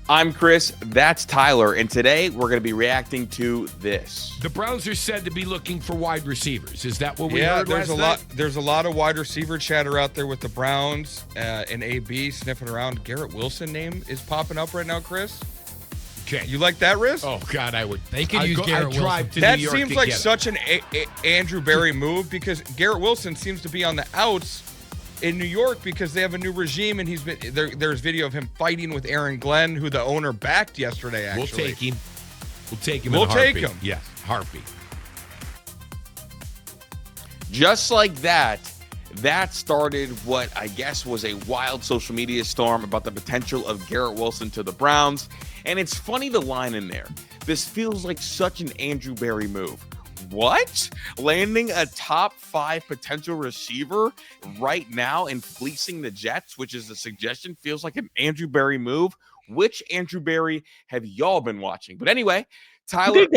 I'm Chris, that's Tyler, and today we're going to be reacting to this. The Browns are said to be looking for wide receivers. Is that what we Yeah, heard there's last a night? lot. There's a lot of wide receiver chatter out there with the Browns and AB sniffing around. Garrett Wilson name is popping up right now, Chris. Okay. You like that, Riz? Oh God, I would. They could use Garrett Wilson. drive to That New York seems to like get such an Andrew Berry move because Garrett Wilson seems to be on the outs in New York because they have a new regime and he's been there's video of him fighting with Aaron Glenn, who the owner backed yesterday. Actually, We'll take him. We'll take him. We'll in a take heartbeat. him. Yes, heartbeat. Just like that started what I guess was a wild social media storm about the potential of Garrett Wilson to the Browns. And it's funny the line in there. This feels like such an Andrew Berry move. What? Landing a top 5 potential receiver right now and fleecing the Jets, which is a suggestion, feels like an Andrew Berry move. Which Andrew Berry have y'all been watching? But anyway, Tyler.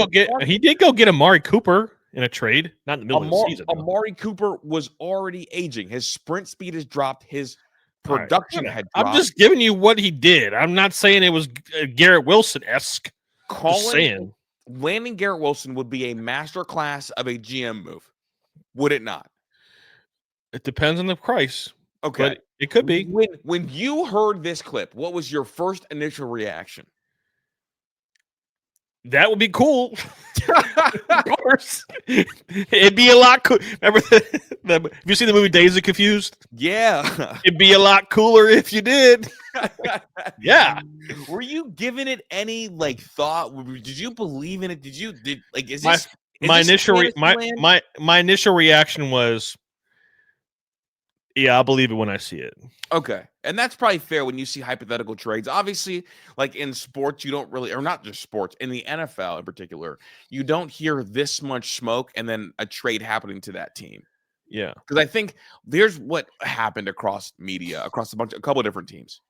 He did go get Amari Cooper in a trade, not in the middle of the season. Amari Cooper was already aging. His sprint speed has dropped. His production had dropped. I'm just giving you what he did. I'm not saying it was Garrett Wilson-esque. Landing Garrett Wilson would be a masterclass of a GM move, would it not? It depends on the price. Okay. But it could be. When you heard this clip, what was your first initial reaction? That would be cool. Of course. It'd be a lot cool. Remember, have you seen the movie Days of Confused? Yeah. It'd be a lot cooler if you did. Yeah. Were you giving it any thought? Did you believe in it? Is this my initial reaction was, yeah, I'll believe it when I see it. Okay. And that's probably fair when you see hypothetical trades. Obviously, like in sports, you don't really, or not just sports, in the NFL in particular, you don't hear this much smoke and then a trade happening to that team. Yeah. Because I think there's what happened across media, across a couple of different teams.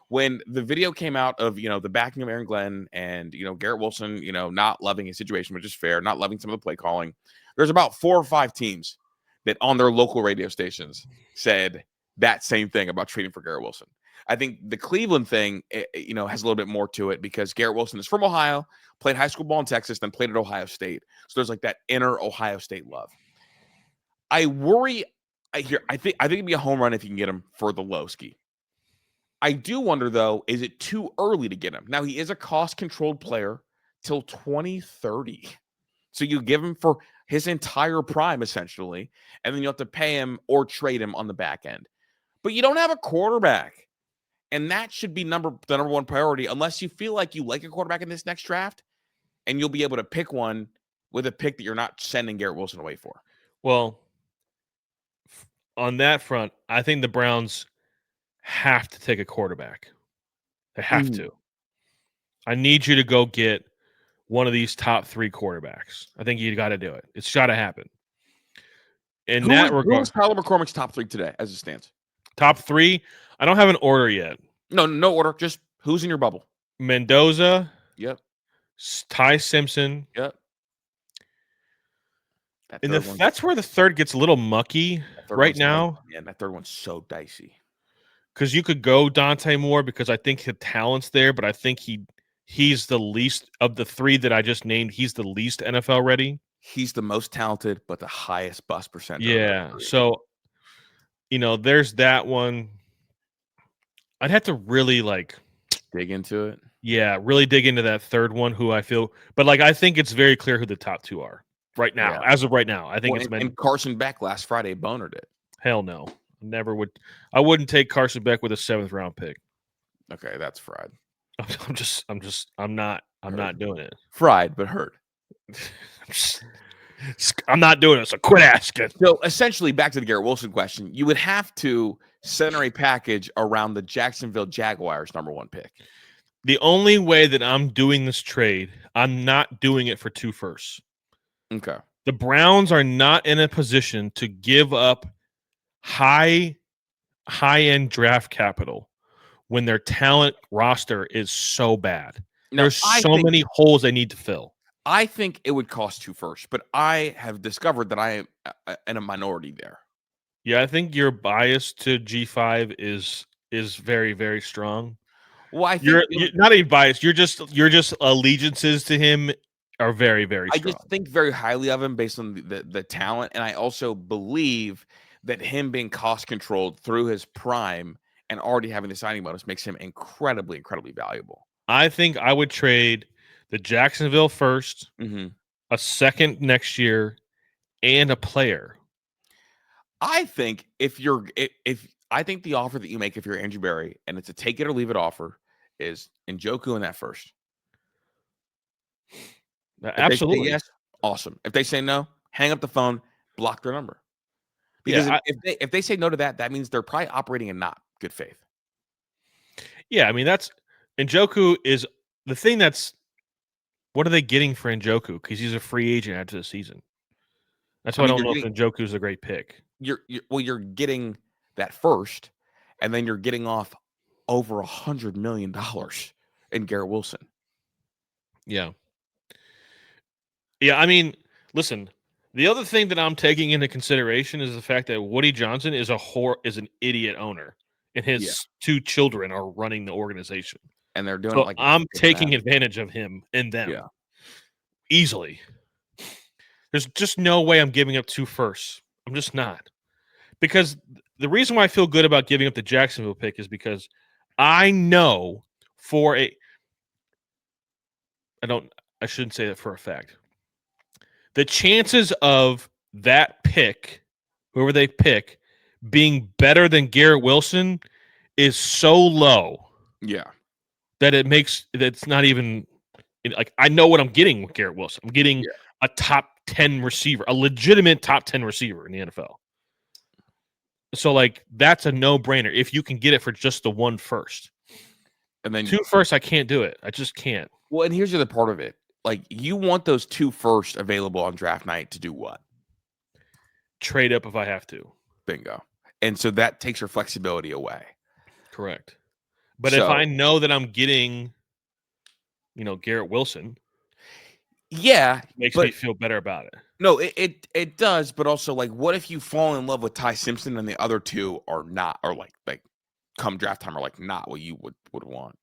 When the video came out of, the backing of Aaron Glenn and, Garrett Wilson, not loving his situation, which is fair, not loving some of the play calling, there's about 4 or 5 teams that on their local radio stations said that same thing about trading for Garrett Wilson. I think the Cleveland thing, has a little bit more to it because Garrett Wilson is from Ohio, played high school ball in Texas, then played at Ohio State. So there's that inner Ohio State love. I worry. I think it'd be a home run if you can get him for the Lowski. I do wonder though, is it too early to get him? Now he is a cost-controlled player till 2030. So you give him for his entire prime, essentially, and then you have to pay him or trade him on the back end. But you don't have a quarterback, and that should be the number one priority unless you feel like you like a quarterback in this next draft, and you'll be able to pick one with a pick that you're not sending Garrett Wilson away for. Well, on that front, I think the Browns have to take a quarterback. They have to. I need you to go get one of these top 3 quarterbacks. I think you got to do it. It's got to happen. In that regard, who's Tyler McCormick's top 3 today as it stands? Top 3? I don't have an order yet. No order. Just who's in your bubble? Mendoza. Yep. Ty Simpson. Yep. That's where the third gets a little mucky right now. Yeah, that third one's so dicey. Because you could go Dante Moore because I think the talent's there, but I think he's the least of the 3 that I just named. He's the least NFL ready. He's the most talented, but the highest bust percentage. Yeah. So, there's that one. I'd have to really dig into it. Yeah, really dig into that third one. Who I feel, but I think it's very clear who the top 2 are right now. Yeah. As of right now, I think and Carson Beck last Friday bonered it. Hell no, never would. I wouldn't take Carson Beck with a 7th round pick. Okay, that's fried. I'm not doing it. Fried, but hurt. I'm not doing it, so quit asking. So essentially, back to the Garrett Wilson question, you would have to center a package around the Jacksonville Jaguars' number 1 pick. The only way that I'm doing this trade, I'm not doing it for 2 firsts. Okay. The Browns are not in a position to give up high-end draft capital when their talent roster is so bad. There's so many holes they need to fill. I think it would cost 2 firsts, but I have discovered that I am in a minority there. Yeah, I think your bias to G5 is very, very strong. Well, I think You're not even biased. You're just allegiances to him are very, very I strong. just think very highly of him based on the talent, and I also believe that him being cost controlled through his prime and already having the signing bonus makes him incredibly, incredibly valuable. I think I would trade the Jacksonville first, Mhm. a second next year, and a player. I think if I think the offer that you make if you're Andrew Berry and it's a take it or leave it offer is Njoku in that first. If they say Absolutely. yes, awesome. If they say no, hang up the phone, block their number. Because Yeah, if they say no to that, that means they're probably operating in not good faith. I mean, that's Njoku is the thing that's what are they getting for Njoku? Because he's a free agent after the season. That's I why I mean, don't know if Njoku's a great pick. you're getting that first, and then you're getting off over $100 million in Garrett Wilson. Yeah. Yeah, I mean, listen, the other thing that I'm taking into consideration is the fact that Woody Johnson is is an idiot owner, and his Yeah. 2 children are running the organization. And they're doing it So like I'm it's taking advantage of him and them Yeah. easily. There's just no way I'm giving up 2 firsts. I'm just not. Because the reason why I feel good about giving up the Jacksonville pick is because I know for a I shouldn't say that for a fact. The chances of that pick, whoever they pick, being better than Garrett Wilson is so low Yeah. that it's not even like I know what I'm getting with Garrett Wilson. I'm getting Yeah. a top 10 receiver, a legitimate top 10 receiver in the NFL. So like that's a no-brainer if you can get it for just the 1 first. And then 2 first, I can't do it. I just can't. Well, and here's the other part of it. Like you want those 2 first available on draft night to do what? Trade up if I have to. Bingo. And so that takes your flexibility away. Correct. But if I know that I'm getting, Garrett Wilson, yeah, makes me feel better about it. No, it does, but also like what if you fall in love with Ty Simpson and the other 2 are not, or like come draft time are like not what you would want.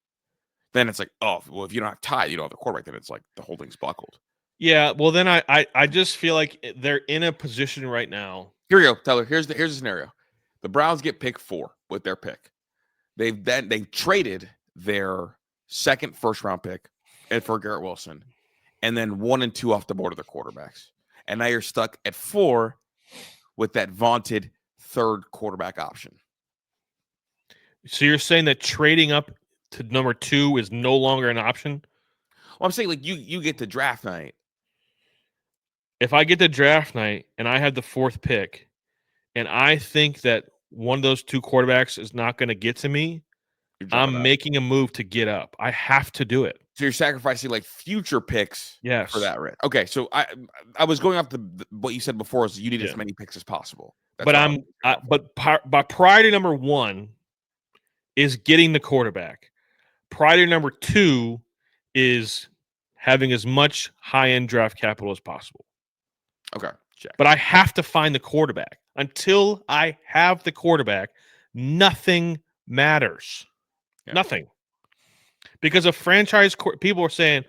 Then it's like, oh, well, if you don't have Ty, you don't have the quarterback, then it's like the whole thing's buckled. Yeah, well then I just feel like they're in a position right now. Here we go, Tyler. Here's the scenario. The Browns get pick 4 with their pick. They traded their second first round pick and for Garrett Wilson, and then 1 and 2 off the board of the quarterbacks. And now you're stuck at 4 with that vaunted 3rd quarterback option. So you're saying that trading up to number 2 is no longer an option? Well, I'm saying like you get to draft night. If I get to draft night and I have the 4th pick, and I think that one of those 2 quarterbacks is not going to get to me, I'm making a move to get up. I have to do it. So you're sacrificing like future picks for that risk. Okay, so I was going off what you said before is you need as many picks as possible. That's but priority number 1 is getting the quarterback. Priority number 2 is having as much high-end draft capital as possible. Okay, check. But I have to find the quarterback. Until I have the quarterback, nothing matters. Yeah. Nothing. Because a franchise people are saying,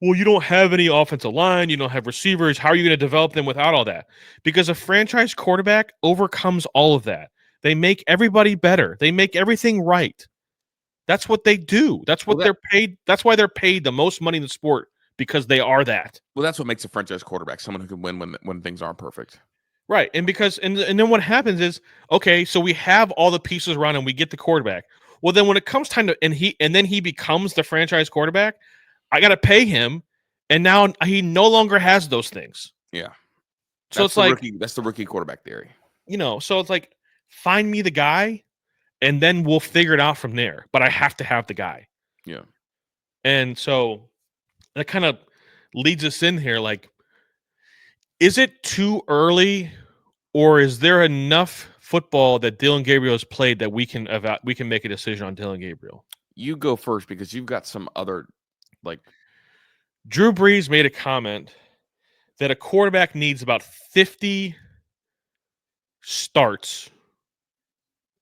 well, you don't have any offensive line, you don't have receivers, how are you going to develop them without all that? Because a franchise quarterback overcomes all of that. They make everybody better. They make everything right. That's what they do. That's what they're paid. That's why they're paid the most money in the sport, because they are that. Well, that's what makes a franchise quarterback, someone who can win when things aren't perfect. Right. And then what happens is, okay, so we have all the pieces around and we get the quarterback. Well, then when it comes time to and then he becomes the franchise quarterback, I got to pay him, and now he no longer has those things. Yeah. So it's like that's the rookie quarterback theory. So it's like find me the guy, and then we'll figure it out from there. But I have to have the guy. Yeah. And so that kind of leads us in here. Like, is it too early, or is there enough football that Dillon Gabriel has played that we can make a decision on Dillon Gabriel? You go first because you've got some other Drew Brees made a comment that a quarterback needs about 50 starts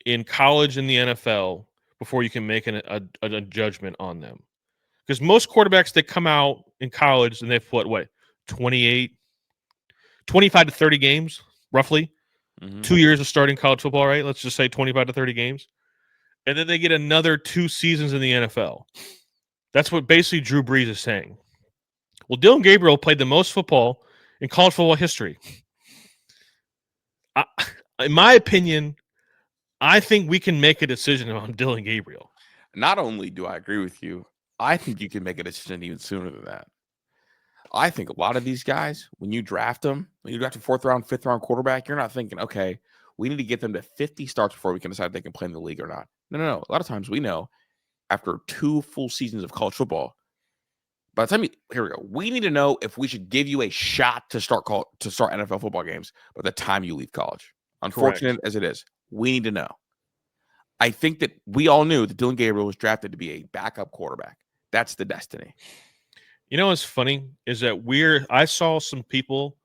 in college and the NFL before you can make a judgment on them. Because most quarterbacks that come out in college and they've what 25 to 30 games, roughly. 2 years of starting college football, right? Let's just say 25 to 30 games. And then they get another 2 seasons in the NFL. That's what basically Drew Brees is saying. Well, Dylan Gabriel played the most football in college football history. In my opinion, I think we can make a decision on Dylan Gabriel. Not only do I agree with you, I think you can make a decision even sooner than that. I think a lot of these guys, when you draft them, when you draft a 4th round, 5th round quarterback, you're not thinking, okay, we need to get them to 50 starts before we can decide if they can play in the league or not. No. A lot of times we know after 2 full seasons of college football, by the time here we go, we need to know if we should give you a shot to start NFL football games by the time you leave college. Unfortunate as it is, we need to know. I think that we all knew that Dylan Gabriel was drafted to be a backup quarterback. That's the destiny. You know what's funny is that I saw some people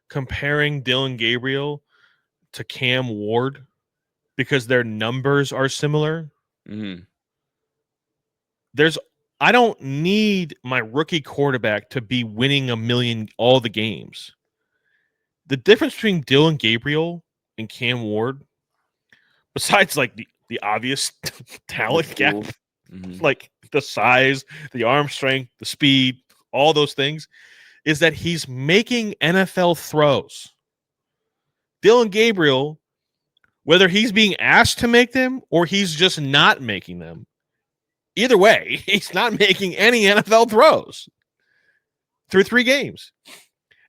comparing Dylan Gabriel to Cam Ward because their numbers are similar. Mm-hmm. I don't need my rookie quarterback to be winning a million all the games. The difference between Dylan Gabriel and Cam Ward, besides like the obvious talent gap, like the size, the arm strength, the speed, all those things, is that he's making NFL throws. Dylan Gabriel, whether he's being asked to make them or he's just not making them, either way, he's not making any NFL throws through 3 games.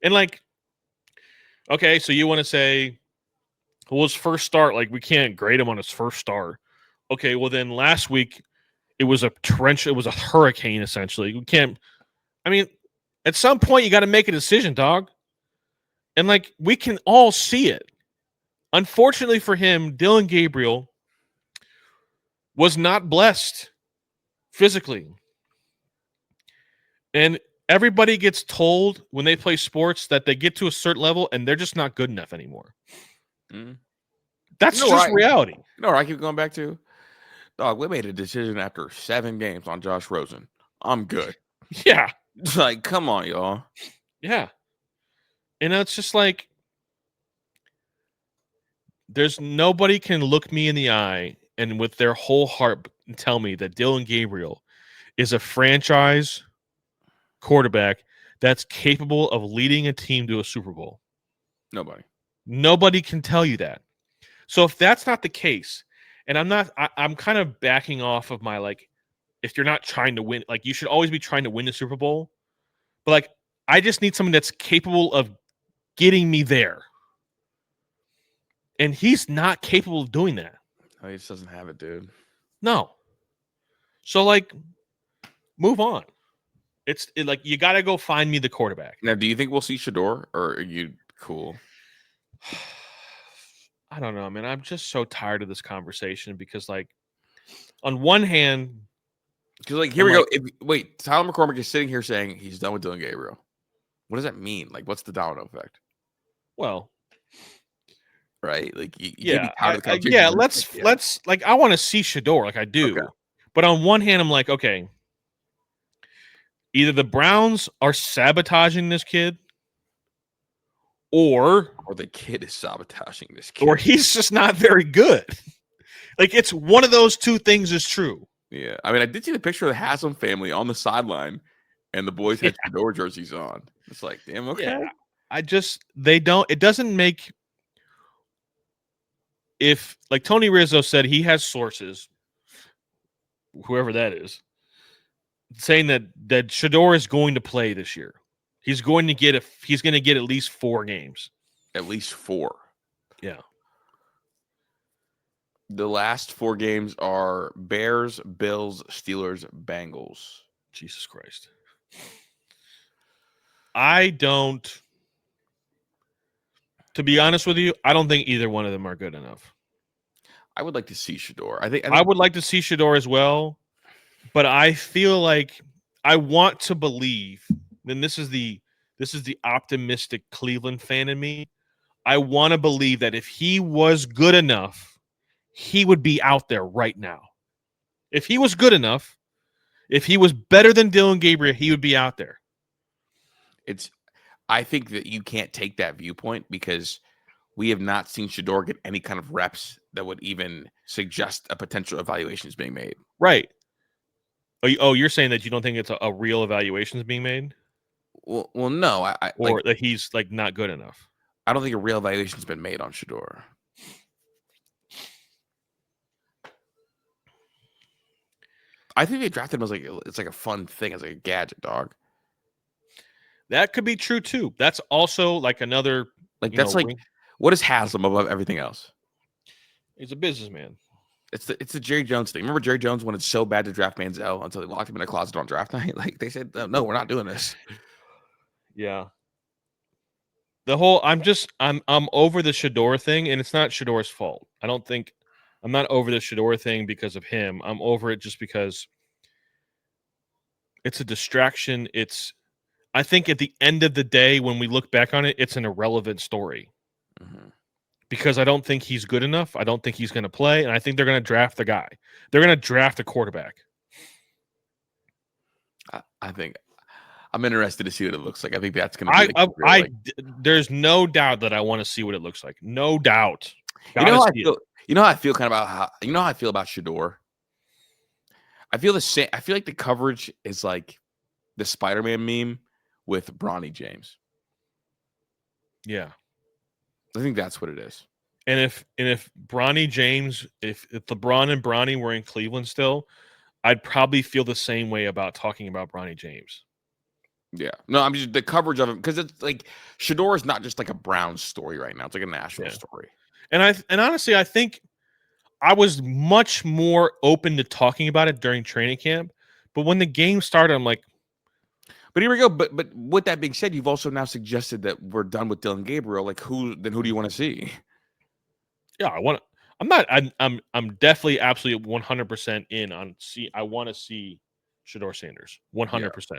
And like, okay, so you want to say, well, his first start, like we can't grade him on his first start. Okay, well then last week it was a hurricane essentially. We can't. I mean, at some point you got to make a decision, dog. And like we can all see it. Unfortunately for him, Dylan Gabriel was not blessed physically. And everybody gets told when they play sports that they get to a certain level and they're just not good enough anymore. That's just reality. You know what I keep going back to? Dog, we made a decision after 7 games on Josh Rosen. I'm good. Yeah. It's like, come on, y'all. Yeah. And it's just like, there's nobody can look me in the eye and with their whole heart tell me that Dylan Gabriel is a franchise quarterback that's capable of leading a team to a Super Bowl. Nobody can tell you that. So if that's not the case, and I'm kind of backing off of my, like, if you're not trying to win, like, you should always be trying to win the Super Bowl. But, like, I just need someone that's capable of getting me there. And he's not capable of doing that. Oh, he just doesn't have it, dude. No. So, like, move on. Like, you got to go find me the quarterback. Now, do you think we'll see Shedeur, or are you cool? I don't know, man. I'm just so tired of this conversation because, like, on one hand, because, like, here we go. Wait, Tyler McCormick is sitting here saying he's done with Dylan Gabriel. What does that mean? Like, what's the domino effect? Well, right? Like, you yeah, let's like, I want to see Shedeur, like I do, okay. But on one hand, I'm like, okay, either the Browns are sabotaging this kid, or the kid is sabotaging this kid, or he's just not very good. Like, it's one of those two things is true. Yeah, I mean, I did see the picture of the Haslam family on the sideline, and the boys had Shedeur jerseys on. It's like, damn, okay. Yeah. It doesn't make, if, like Tony Rizzo said, he has sources, whoever that is, saying that Shedeur is going to play this year. He's going to get at least 4 games. At least 4. Yeah. The last 4 games are Bears, Bills, Steelers, Bengals. Jesus Christ. To be honest with you, I don't think either one of them are good enough. I would like to see Shedeur. I would like to see Shedeur as well, but I feel like I want to believe, and this is the optimistic Cleveland fan in me. I want to believe that if he was good enough, he would be out there right now. If he was good enough, if he was better than Dylan Gabriel, he would be out there. I think that you can't take that viewpoint because we have not seen Shedeur get any kind of reps that would even suggest a potential evaluation is being made. Right. You're saying that you don't think it's a real evaluation is being made? Well, no. Or that he's like not good enough? I don't think a real evaluation has been made on Shedeur. I think they drafted him as it's like a fun thing, as like a gadget, dog. That could be true too. That's also like another what is Haslam above everything else? He's a businessman. It's the Jerry Jones thing. Remember Jerry Jones wanted so bad to draft Manziel until they locked him in a closet on draft night? Like they said, no, we're not doing this. Yeah. The whole I'm over the Shedeur thing, and it's not Shedeur's fault. I'm not over the Shedeur thing because of him. I'm over it just because it's a distraction. I think at the end of the day, when we look back on it, it's an irrelevant story. Mm-hmm. Because I don't think he's good enough. I don't think he's going to play, and I think they're going to draft the guy. They're going to draft a quarterback. I think I'm interested to see what it looks like. I think that's going to be there's no doubt that I want to see what it looks like. No doubt. You know how I feel how I feel about Shedeur? I feel the same. I feel like the coverage is like the Spider-Man meme with Bronny James. Yeah. I think that's what it is. And if Bronny James, if LeBron and Bronny were in Cleveland still, I'd probably feel the same way about talking about Bronny James. Yeah. No, I'm just the coverage of him because it's like Shedeur is not just like a Browns story right now. It's like a national story. And honestly, I think I was much more open to talking about it during training camp. But when the game started, I'm like, but here we go. But with that being said, you've also now suggested that we're done with Dylan Gabriel. Like who do you want to see? Yeah, I'm definitely absolutely 100% in on I want to see Shedeur Sanders 100%. Yeah.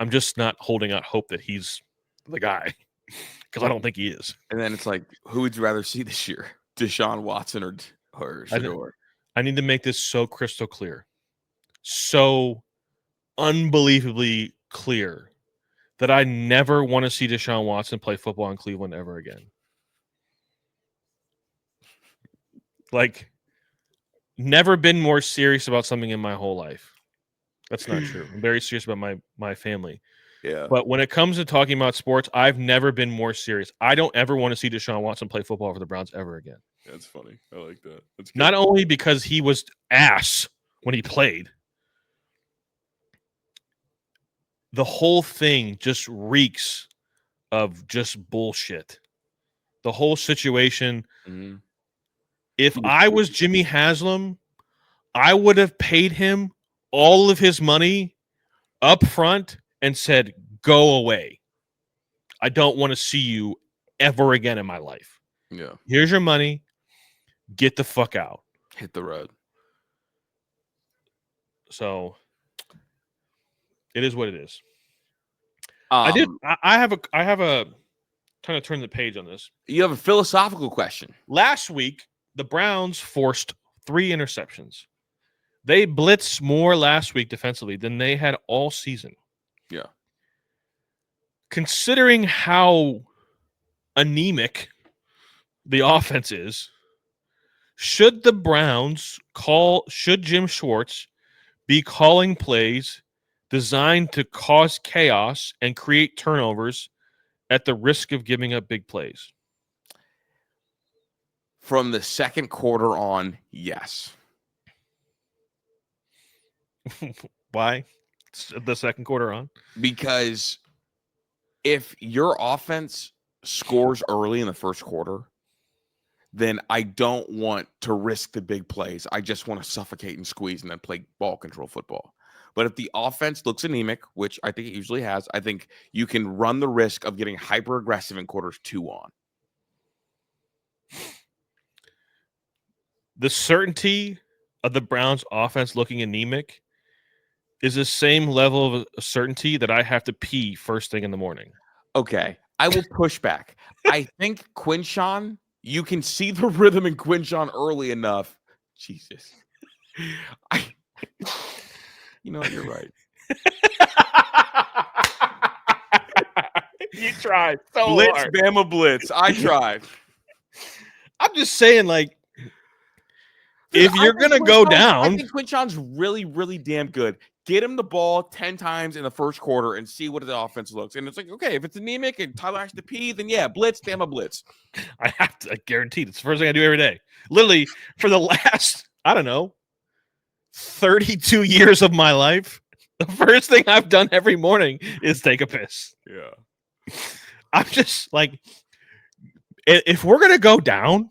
I'm just not holding out hope that he's the guy because I don't think he is. And then it's like, who would you rather see this year? Deshaun Watson or Shedeur? I need to make this so crystal clear. So unbelievably clear that I never want to see Deshaun Watson play football in Cleveland ever again. Like, never been more serious about something in my whole life. That's not true. I'm very serious about my family. Yeah. But when it comes to talking about sports, I've never been more serious. I don't ever want to see Deshaun Watson play football for the Browns ever again. That's funny. I like that. That's good. Not only because he was ass when he played. The whole thing just reeks of just bullshit. The whole situation. Mm-hmm. If I was Jimmy Haslam, I would have paid him all of his money up front and said, go away. I don't want to see you ever again in my life. Yeah. Here's your money. Get the fuck out. Hit the road. So it is what it is. I have a trying to turn the page on this. You have a philosophical question. Last week, the Browns forced 3 interceptions. They blitzed more last week defensively than they had all season. Yeah. Considering how anemic the offense is, should Jim Schwartz be calling plays designed to cause chaos and create turnovers at the risk of giving up big plays? From the second quarter on, yes. Why? The second quarter on? Because if your offense scores early in the first quarter, then I don't want to risk the big plays. I just want to suffocate and squeeze and then play ball control football. But if the offense looks anemic, which I think it usually has, I think you can run the risk of getting hyper aggressive in quarters 2 on. The certainty of the Browns offense looking anemic is the same level of certainty that I have to pee first thing in the morning. Okay. I will push back. I think Quinshawn, you can see the rhythm in Quinshawn early enough. Jesus. You know, you're right. You tried so Blitz, hard. Bama blitz. I tried. I'm just saying, like, Dude, if you're going to go I down, think Quinshon's really, really damn good. Get him the ball 10 times in the first quarter and see what the offense looks. And it's like, okay, if it's anemic and Tyler has to pee, then yeah, blitz, Bama blitz. I have to, guaranteed. It's the first thing I do every day. Literally, for the last, I don't know, 32 years of my life, the first thing I've done every morning is take a piss. Yeah. I'm just like, if we're going to go down,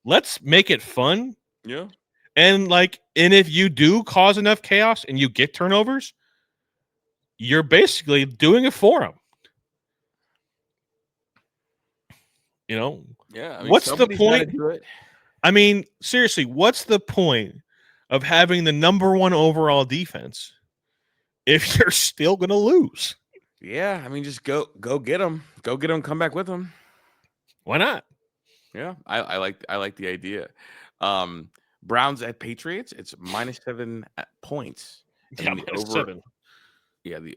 let's make it fun. Yeah. And if you do cause enough chaos and you get turnovers, you're basically doing it for them. You know? Yeah. I mean, what's the point? I mean, seriously, what's the point of having the number 1 overall defense if you're still going to lose? Yeah. I mean, just go get them. Go get them. Come back with them. Why not? Yeah. I like the idea. Browns at Patriots. It's -7 points. Yeah, -7. Yeah, the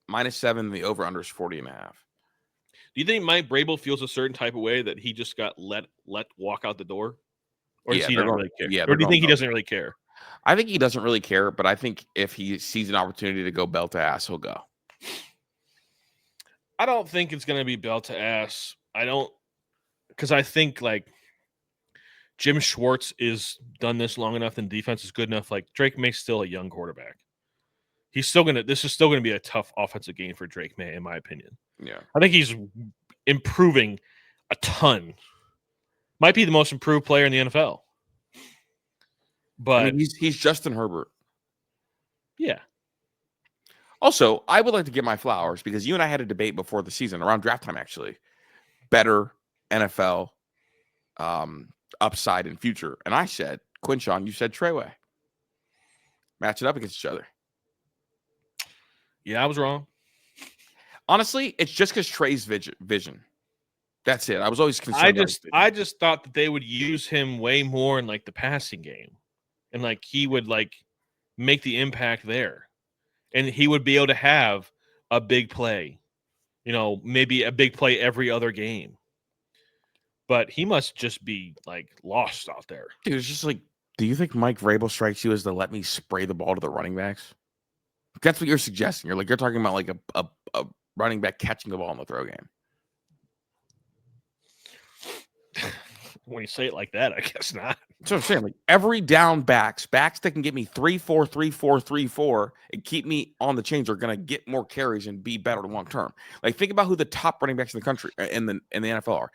-7. The over under is 40.5. Do you think Mike Vrabel feels a certain type of way that he just got let walk out the door, or does he not really care? Yeah, or do you think he doesn't really care? I think he doesn't really care, but I think if he sees an opportunity to go belt to ass, he'll go. I don't think it's going to be belt to ass. I don't, because I think Jim Schwartz is done this long enough and defense is good enough. Like Drake May's still a young quarterback. This is still going to be a tough offensive game for Drake May, in my opinion. Yeah. I think he's improving a ton. Might be the most improved player in the NFL. But I mean, he's Justin Herbert. Yeah. Also, I would like to give my flowers because you and I had a debate before the season around draft time, actually. Better NFL upside in future. And I said, Quinshon, you said Treyway. Match it up against each other. Yeah, I was wrong. Honestly, it's just because Trey's vision. That's it. I was always concerned. I just thought that they would use him way more in the passing game. And he would make the impact there. And he would be able to have a big play. Maybe a big play every other game. But he must just be lost out there. Dude, it's just do you think Mike Vrabel strikes you as to let me spray the ball to the running backs? That's what you're suggesting. You're talking about a running back catching the ball in the throw game. When you say it like that, I guess not. That's what I'm saying. Every down backs that can get me 3-4, 3-4, 3-4 and keep me on the chains are going to get more carries and be better long term. Think about who the top running backs in the country in the NFL are.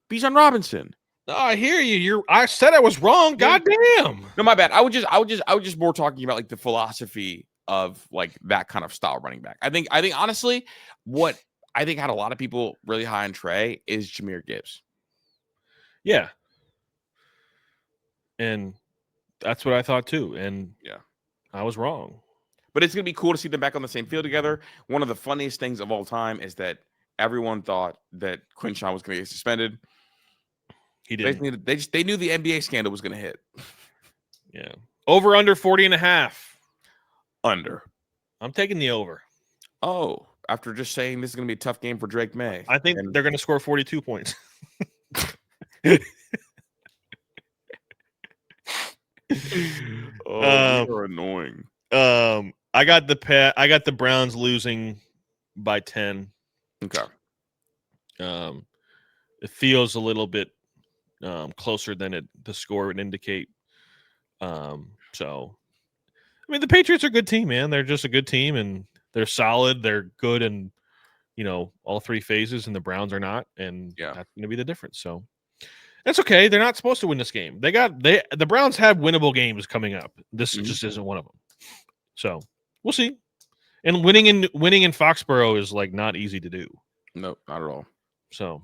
Bijan Robinson. Oh, I hear you. I said I was wrong. Goddamn. No, my bad. I was just more talking about the philosophy of that kind of style running back. I think honestly, what I think had a lot of people really high on Trey is Jahmyr Gibbs. Yeah. And that's what I thought too. And yeah, I was wrong. But it's going to be cool to see them back on the same field together. One of the funniest things of all time is that everyone thought that Quinshon was going to get suspended. He didn't. They knew the NBA scandal was going to hit. Yeah. Over under 40.5. Under. I'm taking the over. Oh, after just saying this is going to be a tough game for Drake May. I think they're going to score 42 points. You're annoying. I got the Browns losing by 10. Okay. It feels a little bit closer than the score would indicate. So, I mean, the Patriots are a good team, man. They're just a good team, and they're solid. They're good in, all three phases, and the Browns are not, and that's going to be the difference. So, that's okay. They're not supposed to win this game. The Browns have winnable games coming up. This just isn't one of them. So, we'll see. And winning in Foxborough is not easy to do. No, not at all. So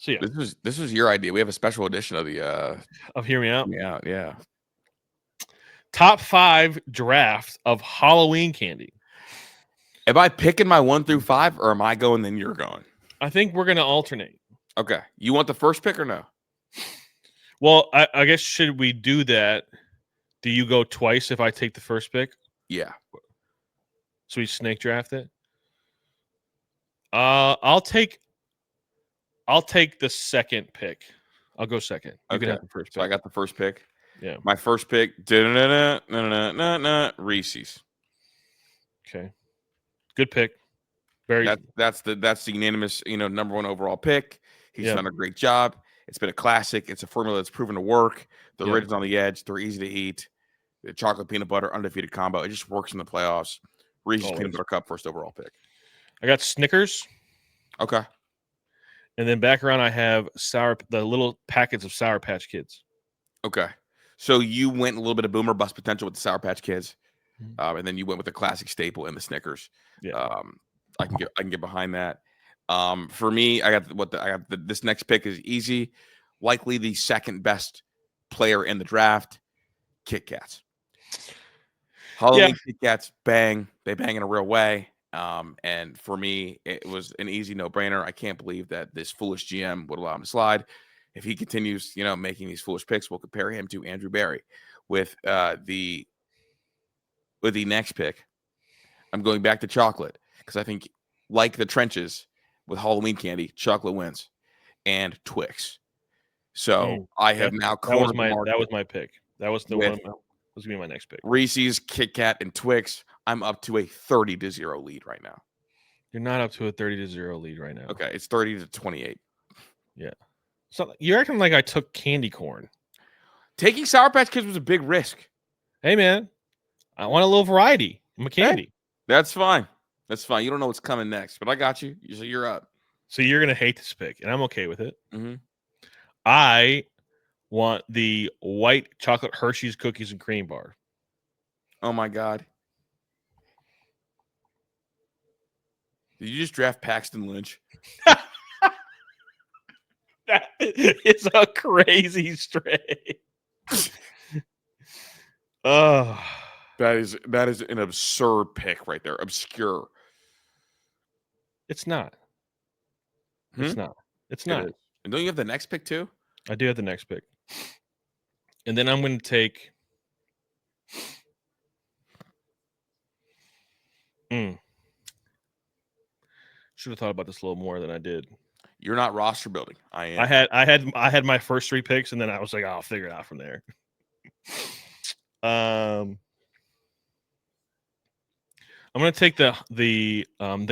yeah. This was your idea. We have a special edition of the of Hear Me Out. Yeah. Top 5 draft of Halloween candy. Am I picking my 1 through 5, or am I going then you're going? I think we're gonna alternate. Okay. You want the first pick or no? Well, I guess should we do that? Do you go twice if I take the first pick? Yeah. So we snake draft it. I'll take the second pick. I'll go second. You can have the first pick. So I got the first pick. Yeah. My first pick. Reese's. Okay. Good pick. Very. That's the unanimous, number one overall pick. He's Yeah. done a great job. It's been a classic. It's a formula that's proven to work. The Yeah. ridges on the edge. They're easy to eat. The chocolate peanut butter undefeated combo. It just works in the playoffs. Reese's Peanut Butter Cup first overall pick. I got Snickers. Okay. And then back around, I have the little packets of Sour Patch Kids. Okay. So you went a little bit of boomer bust potential with the Sour Patch Kids, and then you went with the classic staple in the Snickers. Yeah. I can get behind that. For me, this next pick is easy. Likely the second best player in the draft, Kit Kats. Halloween Kit Kats bang. They bang in a real way. And for me, it was an easy no-brainer. I can't believe that this foolish GM would allow him to slide. If he continues, making these foolish picks, we'll compare him to Andrew Berry. With the next pick, I'm going back to chocolate because I think, like the trenches with Halloween candy, chocolate wins, and Twix. So I have now cornered the market. That was my pick. That was the one. Was gonna be my next pick. Reese's, Kit Kat, and Twix. I'm up to a 30-0 lead right now. You're not up to a 30-0 lead right now. Okay, it's 30-28. Yeah. So you're acting like I took candy corn. Taking Sour Patch Kids was a big risk. Hey man, I want a little variety. I'm a candy. Hey, that's fine. That's fine. You don't know what's coming next, but I got you. So you're up. So you're gonna hate this pick, and I'm okay with it. Mm-hmm. I want the white chocolate Hershey's cookies and cream bar. Oh my God. Did you just draft Paxton Lynch? That is a crazy stray. Oh, that is an absurd pick right there. Obscure. It's not. It's not. It's not. And don't you have the next pick too? I do have the next pick. And then I'm going to take. Should have thought about this a little more than I did. You're not roster building. I am. I had my first 3 picks, and then I was like, I'll figure it out from there. I'm going to take the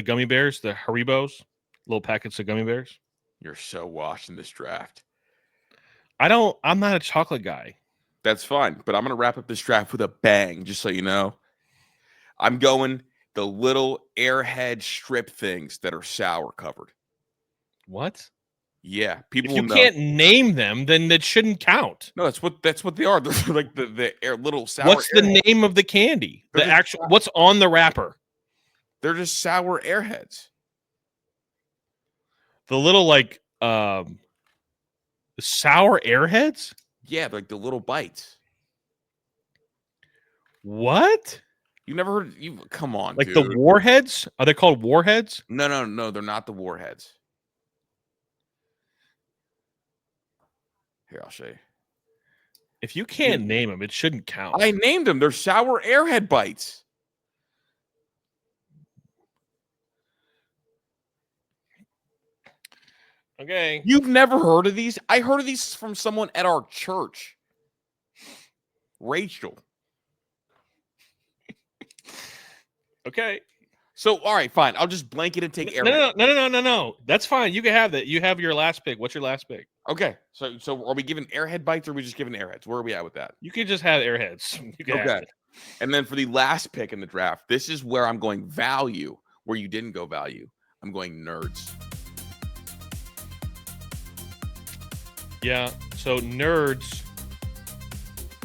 gummy bears, the Haribos, little packets of gummy bears. You're so washed in this draft. I'm not a chocolate guy. That's fine, but I'm going to wrap up this draft with a bang, just so you know. I'm going the little Airhead strip things that are sour covered. What? Yeah, people. If you can't name them, then that shouldn't count. No, that's what they are. They're like the little sour. What's the name of the candy? What's on the wrapper? They're just sour Airheads. The little the sour Airheads? Yeah, like the little bites. What? You never heard? Come on, like dude. The Warheads? Are they called Warheads? No, they're not the Warheads. Here, I'll show you. If you can't name them, it shouldn't count. I named them. They're sour Airhead bites. Okay. You've never heard of these? I heard of these from someone at our church. Rachel. Okay. So, all right, fine. I'll just blanket and take Airhead. No. That's fine. You can have that. You have your last pick. What's your last pick? Okay. So are we giving Airhead bites or are we just giving Airheads? Where are we at with that? You can just have Airheads. You can have it. And then for the last pick in the draft, this is where I'm going value, where you didn't go value. I'm going nerds. Yeah. So nerds.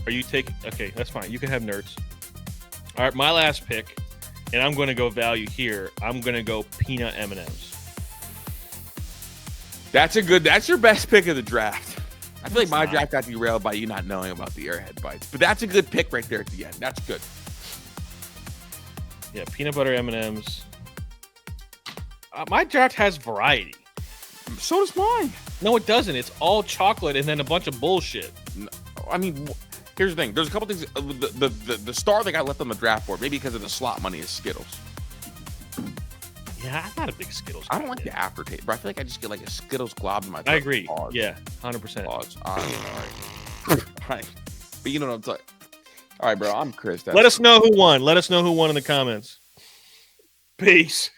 Are you taking? Okay, that's fine. You can have nerds. All right, my last pick, and I'm going to go value here. I'm going to go peanut M&Ms. That's your best pick of the draft. I feel like my draft got derailed by you not knowing about the Airhead bites, but that's a good pick right there at the end. That's good. Yeah, peanut butter M&Ms. My draft has variety. So does mine. No, it doesn't. It's all chocolate and then a bunch of bullshit. No, I mean, Here's the thing. There's a couple things. The star that got left on the draft board, maybe because of the slot money, is Skittles. Yeah, I'm not a big Skittles. I don't like the aftertaste, but I feel like I just get like a Skittles glob in my throat. I agree. Pause. Yeah, 100%. Pause. All right. But you know what I'm talking. All right, bro. I'm Chris. Let us know who won. Let us know who won in the comments. Peace.